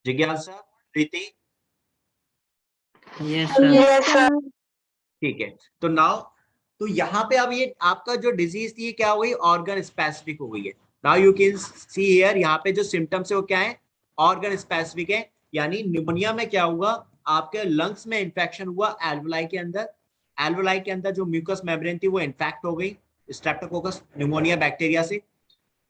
जिज्ञासा, प्रीति, yes sir. ठीक है। तो नाउ, तो यहाँ पे अब ये आपका जो डिजीज थी क्या हो गई, ऑर्गन स्पेसिफिक हो गई है। Now you can see here, यहाँ पे जो सिम्टम्स है वो क्या है, ऑर्गन स्पेसिफिक है। यानी निमोनिया में क्या हुआ, आपके लंग्स में इंफेक्शन हुआ एल्वोलाई के अंदर। एल्वोलाई के अंदर जो म्यूकस मेम्ब्रेन थी वो इन्फेक्ट हो गई स्ट्रेप्टोकोकस निमोनिया बैक्टीरिया से।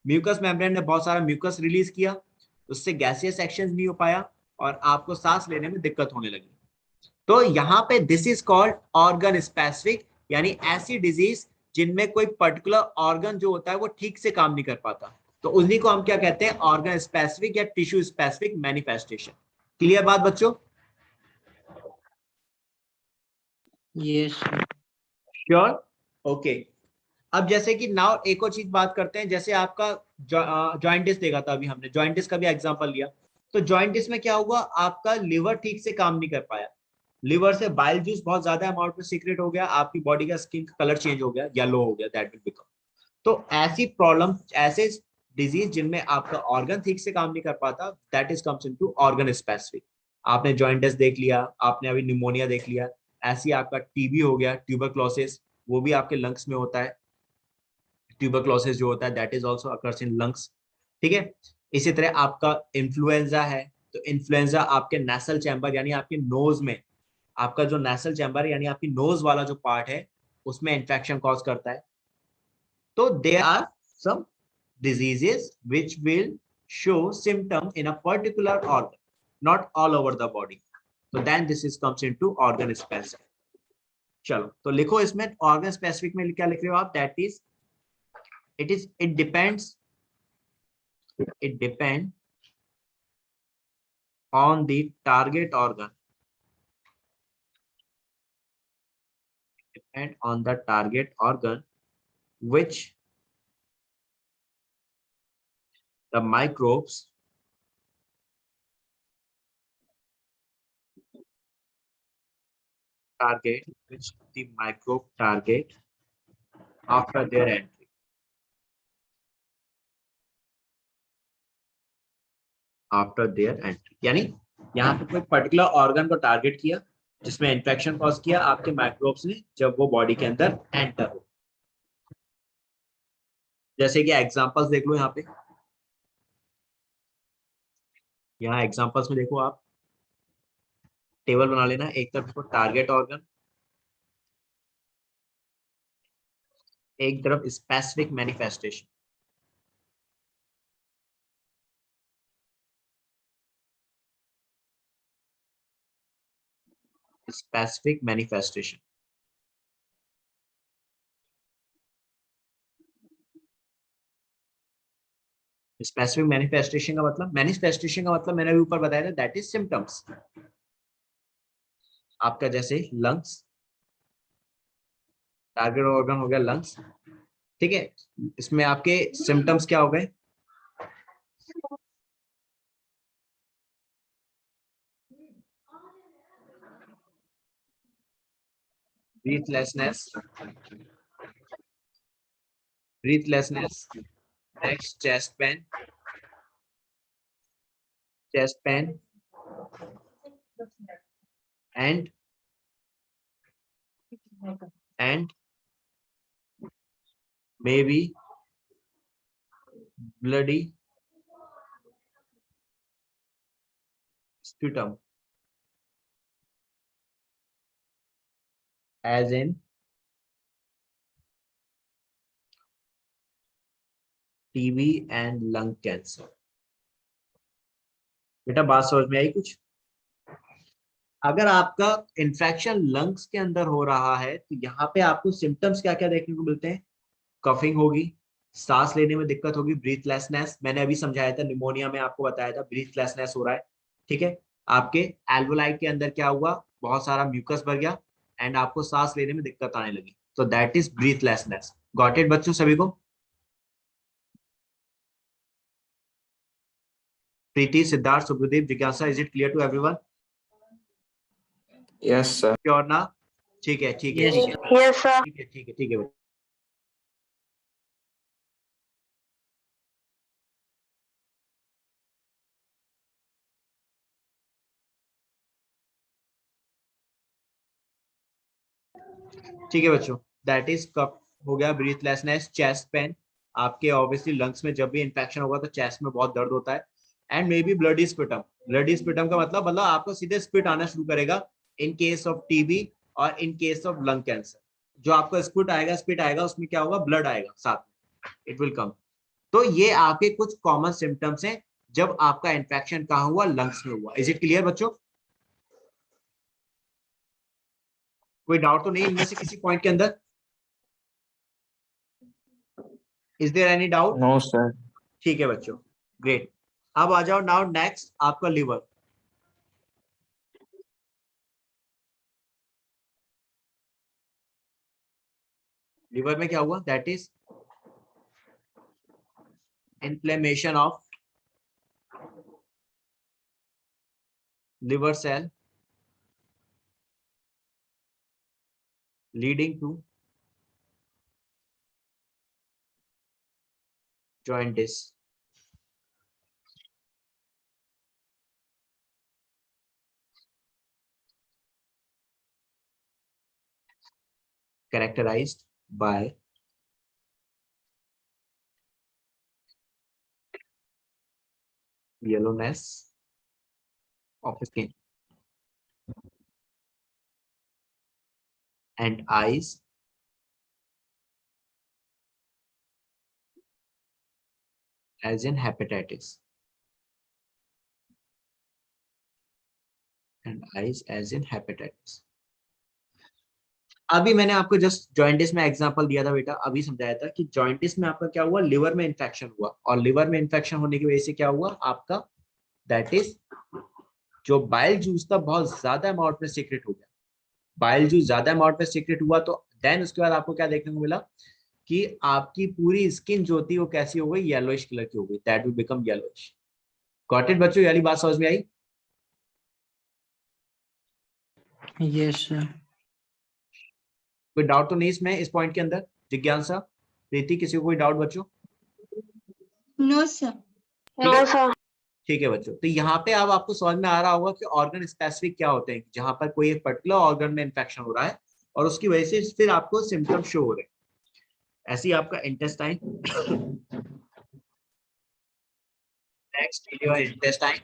म्यूकस मेम्ब्रेन ने बहुत सारा म्यूकस रिलीज किया, उससे गैसियस एक्शन नहीं हो पाया और आपको सांस लेने में दिक्कत होने लगी। तो यहाँ पे this is called organ specific, यानी ऐसी डिजीज जिनमें कोई पर्टिकुलर ऑर्गन जो होता है वो ठीक से काम नहीं कर पाता, तो उन्हीं को हम क्या कहते हैं, ऑर्गन स्पेसिफिक या टिश्यू स्पेसिफिक मैनिफेस्टेशन। क्लियर बात बच्चों? Yes sure, okay. अब जैसे कि नाउ एक और चीज बात करते हैं, जैसे आपका जॉइंटिस देखा था अभी हमने, जॉइंटिस का भी एग्जांपल लिया। तो जॉइंटिस में क्या हुआ, आपका लिवर ठीक से काम नहीं कर पाया, लिवर से बाइल जूस बहुत ज्यादा अमाउंट में सीक्रेट हो गया, आपकी बॉडी का स्किन का कलर चेंज हो गया, येलो हो गया, दैट विल बिकम। तो ऐसी प्रॉब्लम, ऐसे डिजीज जिनमें आपका ऑर्गन ठीक से काम नहीं कर पाता, that is comes into organ specific. आपने जॉइंटिस देख लिया, आपने अभी निमोनिया देख लिया, ऐसी आपका टीबी हो गया, ट्यूबरक्लोसिस, वो भी आपके लंग्स में होता है। ट्यूबरक्लोसिस जो होता है that is also occurs in lungs, ठीक है। इसी तरह आपका इन्फ्लुएंजा है, तो इन्फ्लुएंजा आपके नेसल चैम्बर यानी आपके नोज में, आपका जो नेसल चैम्बर यानी आपकी नोज वाला जो पार्ट है उसमें इंफेक्शन कॉज करता है। तो there are some diseases which will show symptom in a particular organ, not all over the body. So then this is comes into organ specific. चलो तो लिखो इसमें organ specific में क्या लिख रहे हो आप, that is it depends on the target organ, depend on the target organ which the microbes target, which the microbe target after their entry. After their entry, यानी यहाँ पे कोई पर्टिकुलर ऑर्गन को टारगेट किया जिसमें इन्फेक्शन कॉज किया आपके microbes ने, जब वो बॉडी के अंदर एंटर हो। जैसे कि एग्जांपल्स देख लो यहाँ पे, यहाँ एग्जांपल्स में देखो आप, टेबल बना लेना, एक तरफ देखो टारगेट ऑर्गन, एक तरफ specific manifestation. Specific manifestation, specific manifestation का मतलब मैंने अभी ऊपर बताया था, दैट इज सिम्टम्स। आपका जैसे लंग्स, टारगेट ऑर्गन हो गया लंग्स, ठीक है। इसमें आपके सिम्टम्स क्या हो गए, breathlessness, breathlessness, next chest pain, and maybe bloody sputum, as in TB and lung cancer। बेटा बात समझ में आई कुछ? अगर आपका इन्फेक्शन लंग्स के अंदर हो रहा है तो यहाँ पे आपको सिम्टम्स क्या क्या देखने को मिलते हैं, कफिंग होगी, सांस लेने में दिक्कत होगी, ब्रीथलेसनेस, मैंने अभी समझाया था निमोनिया में आपको बताया था ब्रीथलेसनेस हो रहा है, ठीक है। आपके एल्वोलाई के अंदर क्या हुआ, बहुत सारा म्यूकस भर गया एंड आपको सांस लेने में दिक्कत आने लगी, तो that is breathlessness. Got it बच्चों सभी को? प्रीति, सिद्धार्थ, सुब्रदीप, जिज्ञासा, is it clear to everyone? Yes sir. Sure ना? ठीक है ठीक है यस ठीक है ठीक है ठीक है ठीक है। ठीक है बच्चों, दैट इज कप हो गया, ब्रीथलेसनेस, चेस्ट पेन। आपके ऑब्वियसली लंग्स में जब भी इंफेक्शन होगा तो चेस्ट में बहुत दर्द होता है। And maybe bloody sputum. Bloody sputum का मतलब आपको सीधे स्पिट आना शुरू करेगा इन केस ऑफ टीबी और in case of lung cancer. जो आपका स्पिट आएगा उसमें क्या होगा, ब्लड आएगा साथ में, इट विल कम। तो ये आपके कुछ कॉमन सिम्टम्स हैं जब आपका इन्फेक्शन कहाँ हुआ, लंग्स में हुआ। इज इट क्लियर बच्चों? कोई डाउट तो नहीं इनमें से किसी पॉइंट के अंदर? Is there any doubt? No sir. ठीक है बच्चों, ग्रेट। अब आ जाओ नाउ नेक्स्ट आपका लिवर। लिवर में क्या हुआ, that is inflammation of liver cell leading to jaundice. Characterized by yellowness of skin and eyes as in hepatitis and eyes as in hepatitis. अभी मैंने आपको जस्ट जॉइंटिस में एग्जांपल दिया था बेटा, अभी समझाया था कि जॉइंटिस में आपका क्या हुआ, लिवर में इंफेक्शन हुआ, और लिवर में इंफेक्शन होने की वजह से क्या हुआ आपका, दैट इज जो बाइल जूस था बहुत ज्यादा अमाउंट में सीक्रेट हो गया। बाइल जूस ज्यादा अमाउंट में सीक्रेट हुआ तो देन उसके बाद आपको क्या देखने को मिला कि आपकी पूरी स्किन जो थी वो कैसी हो गई, येलोइश कलर की हो गई, that will become yellowish. Got it बच्चों, ये वाली बात समझ में आई? Yes sir. कोई डाउट तो नहीं इसमें, इस पॉइंट के अंदर? जिज्ञासा, प्रीति, किसी को कोई डाउट बच्चों? No sir. No sir. ठीक है बच्चों, तो यहाँ पे अब आपको समझ में आ रहा होगा कि ऑर्गन स्पेसिफिक क्या होते हैं, जहां पर कोई एक पर्टिकुलर ऑर्गन में इंफेक्शन हो रहा है और उसकी वजह से फिर आपको सिम्टम शो हो रहे हैं। ऐसे ही आपका intestine, next your intestine.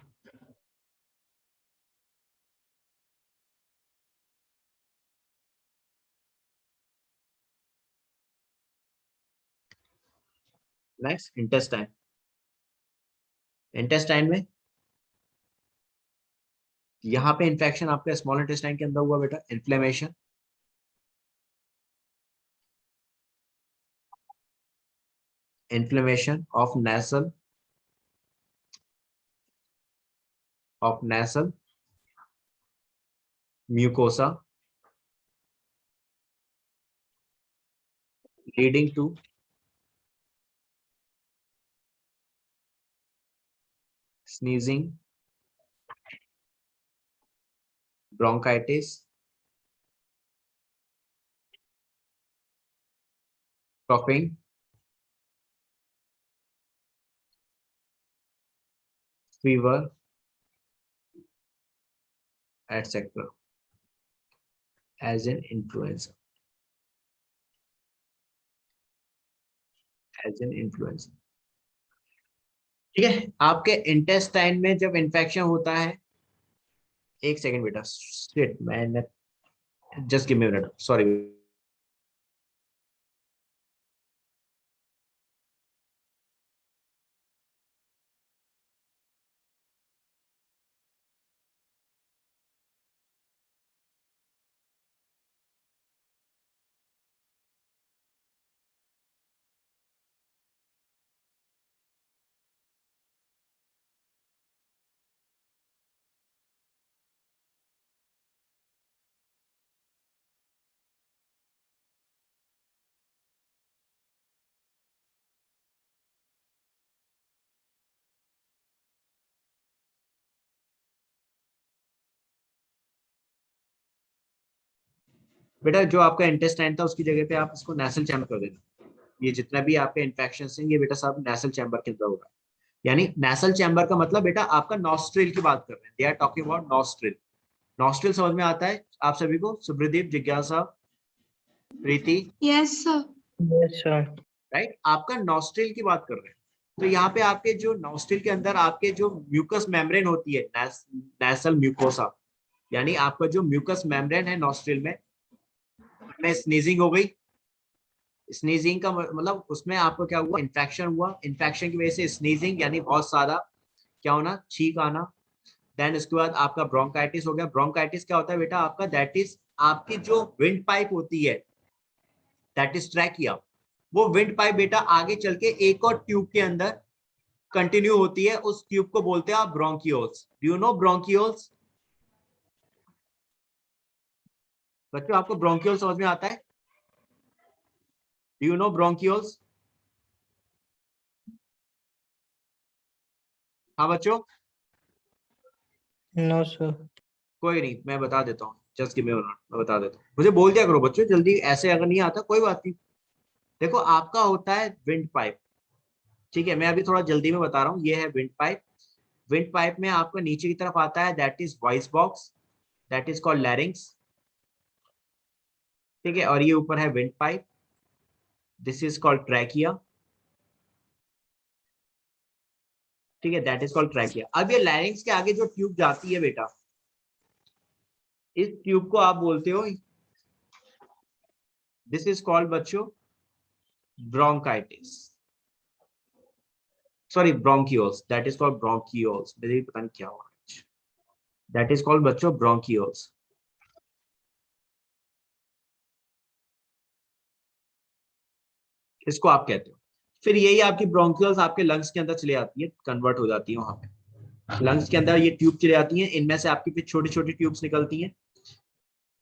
Next intestine. Intestine में यहाँ पे इंफेक्शन आपका स्मॉल इंटेस्टाइन के अंदर हुआ बेटा, inflammation, inflammation of nasal mucosa leading to sneezing, bronchitis, coughing, fever, etc. as an influenza. As an influenza. ठीक है, आपके इंटेस्टाइन में जब इंफेक्शन होता है, एक सेकेंड बेटा, शिट मैंने, just give me minute, sorry. बेटा जो आपका इंटेस्टाइन था उसकी जगह पे आप इसको नेसल चैम्बर कर देना। ये जितना भी आपके इन्फेक्शन हैं ये बेटा सब नेसल चैम्बर के अंदर हो रहा है। यानी नेसल चैम्बर का मतलब बेटा आपका नॉस्ट्रिल की बात कर रहे हैं, they are talking about nostril. Nostril समझ में आता है आप सभी को? सुब्रदीप, जिज्ञासा, Preeti, Yes, sir. Yes, sir. Right, आपका नॉस्ट्रिल की बात कर रहे हैं। तो यहाँ पे आपके जो नॉस्ट्रिल के अंदर आपके जो म्यूकस मेम्ब्रेन होती है, नेसल म्यूकोसा, यानी आपका जो म्यूकस मेम्ब्रेन है नॉस्ट्रिल में स्नीजिंग हो गई। स्नीजिंग का मतलब उसमें आपको क्या हुआ, इन्फेक्शन हुआ। इन्फेक्शन की वजह से स्नीजिंग यानी बहुत सारा क्या होना, छींक आना। देन उसके बाद आपका ब्रोंकाइटिस हो गया। ब्रोंकाइटिस क्या होता है बेटा आपका, दैट इज आपकी जो विंड पाइप होती है, दैट इज ट्रैकिया। वो विंड पाइप बेटा आगे चल के एक और ट्यूब के अंदर कंटिन्यू होती है, उस ट्यूब को बोलते हैं आप bronchioles. Do you know bronchioles? बच्चों आपको ब्रोंकियोल समझ में आता है? Do you know bronchioles? हाँ बच्चों, No, sir. कोई नहीं, मैं बता देता हूँ, just give me a minute, मैं बता देता हूँ। मुझे बोल दिया करो बच्चों जल्दी, ऐसे अगर नहीं आता कोई बात नहीं। देखो आपका होता है विंड पाइप, ठीक है, मैं अभी थोड़ा जल्दी में बता रहा हूँ। ये है विंड पाइप। विंड पाइप में आपका नीचे की तरफ आता है, that is voice box, that is called लैरिंग्स, ठीक है, और ये ऊपर है wind pipe, this is called trachea, ठीक है, दैट इज कॉल्ड ट्रैकिया। अब ये लैरिंग्स के आगे जो ट्यूब जाती है बेटा, इस ट्यूब को आप बोलते हो, दिस इज कॉल्ड बच्चों bronchitis, sorry bronchioles, that is called bronchioles. मुझे पता नहीं क्या हुआ, दैट इज कॉल्ड बच्चों ब्रोंकियोल्स। इसको आप कहते हो। फिर यही आपकी ब्रोंकियोल्स आपके लंग्स के अंदर चली जाती है, कन्वर्ट हो जाती है वहां पे। लंग्स के अंदर ये ट्यूब चली जाती है, इनमें से आपकी फिर छोटी छोटी ट्यूब्स निकलती हैं,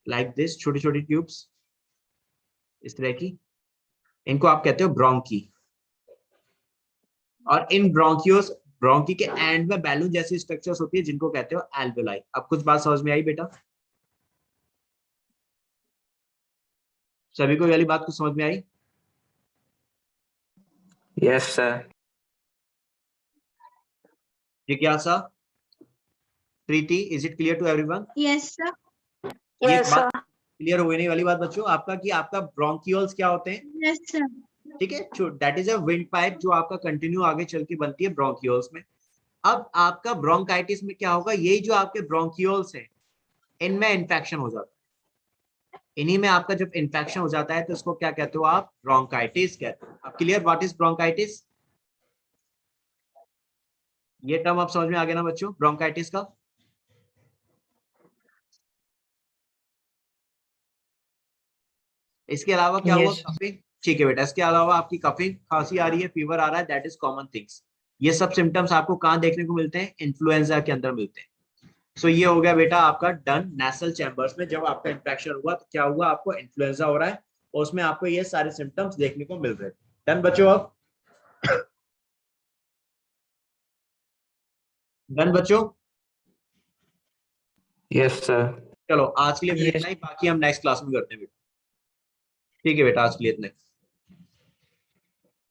लाइक दिस, छोटी छोटी ट्यूब्स इस तरह की, इनको आप कहते हो ब्रोंकी। और इन ब्रोंकियोस, ब्रोंकी के एंड में बैलून जैसी स्ट्रक्चर्स होती है जिनको कहते हो एल्वेलाई। अब कुछ बात समझ में आई बेटा? सभी को ये वाली बात कुछ समझ में आई? Yes, sir. जिज्ञासा, Preeti, is it clear to everyone? Yes, sir. ये बात क्लियर हो गई नहीं वाली बात बच्चों आपका, कि आपका ब्रोंकियोल्स क्या होते हैं? Yes, sir. ठीक है, that is a wind pipe जो आपका कंटिन्यू आगे चल के बनती है ब्रोंकियोल्स में। अब आपका ब्रोंकाइटिस में क्या होगा, यही जो आपके ब्रोंकियोल्स हैं इनमें इंफेक्शन हो जाता है। इन्हीं में आपका जब इंफेक्शन हो जाता है तो इसको क्या कहते हो आप, ब्रोंकाइटिस कहते हो। अब क्लियर व्हाट इज ब्रोंकाइटिस? ये टर्म आप समझ में आ गया ना बच्चों, ब्रोंकाइटिस का? इसके अलावा क्या हुआ, Yes. कफिंग, ठीक है बेटा, इसके अलावा आपकी कफिंग, खांसी आ रही है, फीवर आ रहा है, दैट इज कॉमन थिंग्स। ये सब सिम्टम्स आपको कहाँ देखने को मिलते हैं, इन्फ्लुएंजा के अंदर मिलते हैं। सो ये हो गया बेटा आपका डन। नेसल चैम्बर्स में जब आपका इंफेक्शन हुआ तो क्या हुआ, आपको इन्फ्लुएंजा हो रहा है और उसमें आपको ये सारे सिम्टम्स देखने को मिल रहे हैं। डन बच्चों? अब डन बच्चों? Yes, sir. चलो आज के लिए फिर Yes. इतना ही, बाकी हम नेक्स्ट क्लास में करते हैं बेटा। ठीक है बेटा, आज के लिए इतना ही।